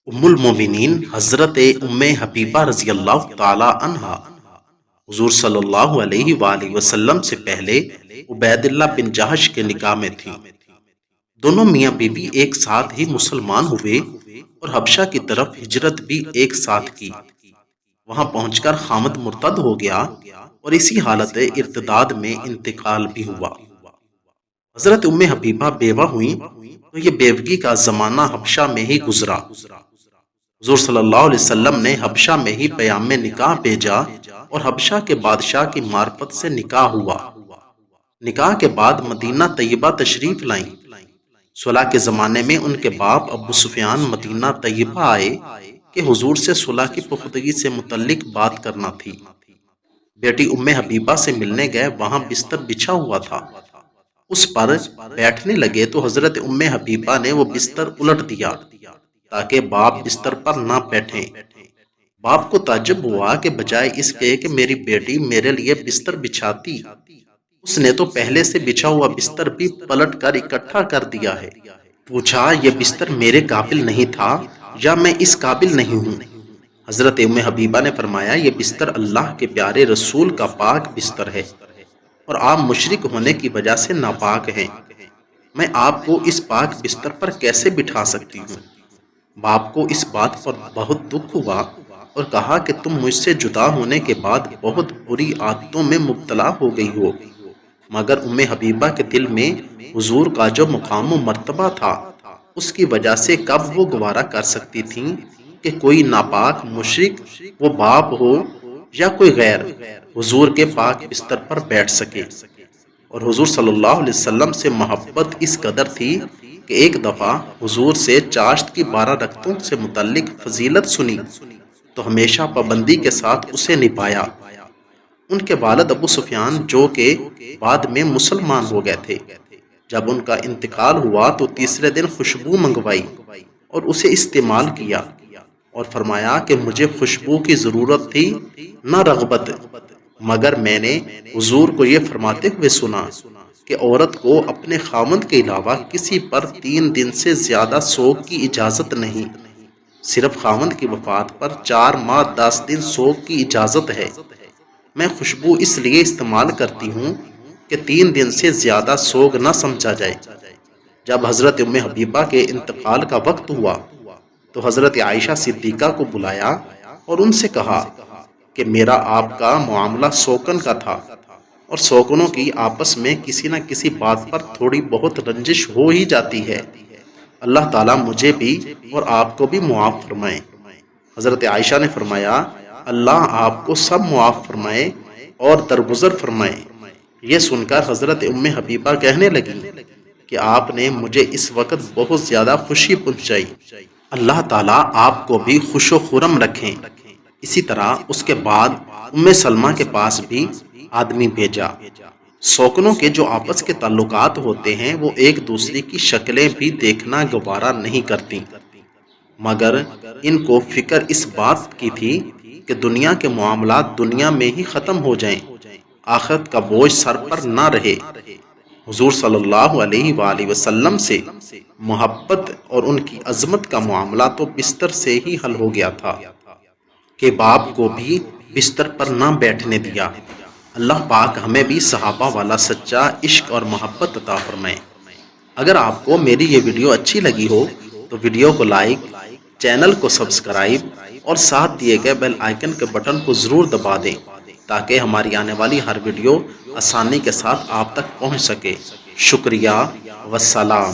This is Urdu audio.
ام المومنین حضرت ام حبیبہ رضی اللہ تعالی عنہا حضور صلی اللہ علیہ وآلہ وسلم سے پہلے عبید اللہ بن جہش کے نکاح میں تھیں۔ دونوں میاں بیوی ایک ساتھ ہی مسلمان ہوئے اور حبشہ کی طرف ہجرت بھی ایک ساتھ کی۔ وہاں پہنچ کر خامد مرتد ہو گیا اور اسی حالت ارتداد میں انتقال بھی ہوا۔ حضرت ام حبیبہ بیوہ ہوئیں تو یہ بیوگی کا زمانہ حبشہ میں ہی گزرا۔ حضور صلی اللہ علیہ وسلم نے حبشہ میں ہی پیام نکاح بھیجا اور حبشہ کے بادشاہ کی معرفت سے نکاح ہوا۔ نکاح کے بعد مدینہ طیبہ تشریف لائیں۔ صلح کے زمانے میں ان کے باپ ابو سفیان مدینہ طیبہ آئے کہ حضور سے صلح کی پختگی سے متعلق بات کرنا تھی۔ بیٹی ام حبیبہ سے ملنے گئے، وہاں بستر بچھا ہوا تھا، اس پر بیٹھنے لگے تو حضرت ام حبیبہ نے وہ بستر الٹ دیا تاکہ باپ بستر پر نہ بیٹھیں۔ باپ کو تعجب ہوا کہ بجائے اس کے کہ میری بیٹی میرے لیے بستر بچھاتی، اس نے تو پہلے سے بچھا ہوا بستر بھی پلٹ کر اکٹھا کر دیا ہے۔ پوچھا، یہ بستر میرے قابل نہیں تھا یا میں اس قابل نہیں ہوں؟ حضرت ام حبیبہ نے فرمایا، یہ بستر اللہ کے پیارے رسول کا پاک بستر ہے اور آپ مشرک ہونے کی وجہ سے ناپاک ہیں، میں آپ کو اس پاک بستر پر کیسے بٹھا سکتی ہوں؟ باپ کو اس بات پر بہت دکھ ہوا اور کہا کہ تم مجھ سے جدا ہونے کے بعد بہت بری عادتوں میں مبتلا ہو گئی ہو۔ مگر ام حبیبہ کے دل میں حضور کا جو مقام و مرتبہ تھا، اس کی وجہ سے کب وہ گوارا کر سکتی تھیں کہ کوئی ناپاک مشرک، وہ باپ ہو یا کوئی غیر، حضور کے پاک بستر پر بیٹھ سکے۔ اور حضور صلی اللہ علیہ وسلم سے محبت اس قدر تھی کہ ایک دفعہ حضور سے چاشت کی 12 رکعتوں سے متعلق فضیلت سنی تو ہمیشہ پابندی کے ساتھ اسے نبھایا۔ ان کے والد ابو سفیان جو کہ بعد میں مسلمان ہو گئے تھے، جب ان کا انتقال ہوا تو تیسرے دن خوشبو منگوائی اور اسے استعمال کیا اور فرمایا کہ مجھے خوشبو کی ضرورت تھی نہ رغبت، مگر میں نے حضور کو یہ فرماتے ہوئے سنا کہ عورت کو اپنے خاوند کے علاوہ کسی پر 3 دن سے زیادہ سوگ کی اجازت نہیں، صرف خاوند کی وفات پر 4 ماہ 10 دن سوگ کی اجازت ہے۔ میں خوشبو اس لیے استعمال کرتی ہوں کہ 3 دن سے زیادہ سوگ نہ سمجھا جائے۔ جب حضرت ام حبیبہ کے انتقال کا وقت ہوا تو حضرت عائشہ صدیقہ کو بلایا اور ان سے کہا کہ میرا آپ کا معاملہ سوکن کا تھا اور سوکنوں کی آپس میں کسی نہ کسی بات پر تھوڑی بہت رنجش ہو ہی جاتی ہے، اللہ تعالیٰ مجھے بھی اور آپ کو بھی معاف فرمائے۔ حضرت عائشہ نے فرمایا، اللہ آپ کو سب معاف فرمائے اور درگزر فرمائے۔ یہ سن کر حضرت ام حبیبہ کہنے لگی کہ آپ نے مجھے اس وقت بہت زیادہ خوشی پہنچائی، اللہ تعالیٰ آپ کو بھی خوش و خرم رکھیں۔ اسی طرح اس کے بعد ام سلمہ کے پاس بھی آدمی بھیجا۔ سوکنوں کے جو آپس کے تعلقات ہوتے ہیں وہ ایک دوسرے کی شکلیں بھی دیکھنا گوارا نہیں کرتی، مگر ان کو فکر اس بات کی تھی کہ دنیا کے معاملات دنیا میں ہی ختم ہو جائیں، آخرت کا بوجھ سر پر نہ رہے۔ حضور صلی اللہ علیہ وآلہ وسلم سے محبت اور ان کی عظمت کا معاملہ تو بستر سے ہی حل ہو گیا تھا کہ باپ کو بھی بستر پر نہ بیٹھنے دیا۔ اللہ پاک ہمیں بھی صحابہ والا سچا عشق اور محبت عطا فرمائے۔ اگر آپ کو میری یہ ویڈیو اچھی لگی ہو تو ویڈیو کو لائک، چینل کو سبسکرائب اور ساتھ دیے گئے بیل آئیکن کے بٹن کو ضرور دبا دیں تاکہ ہماری آنے والی ہر ویڈیو آسانی کے ساتھ آپ تک پہنچ سکے۔ شکریہ، والسلام۔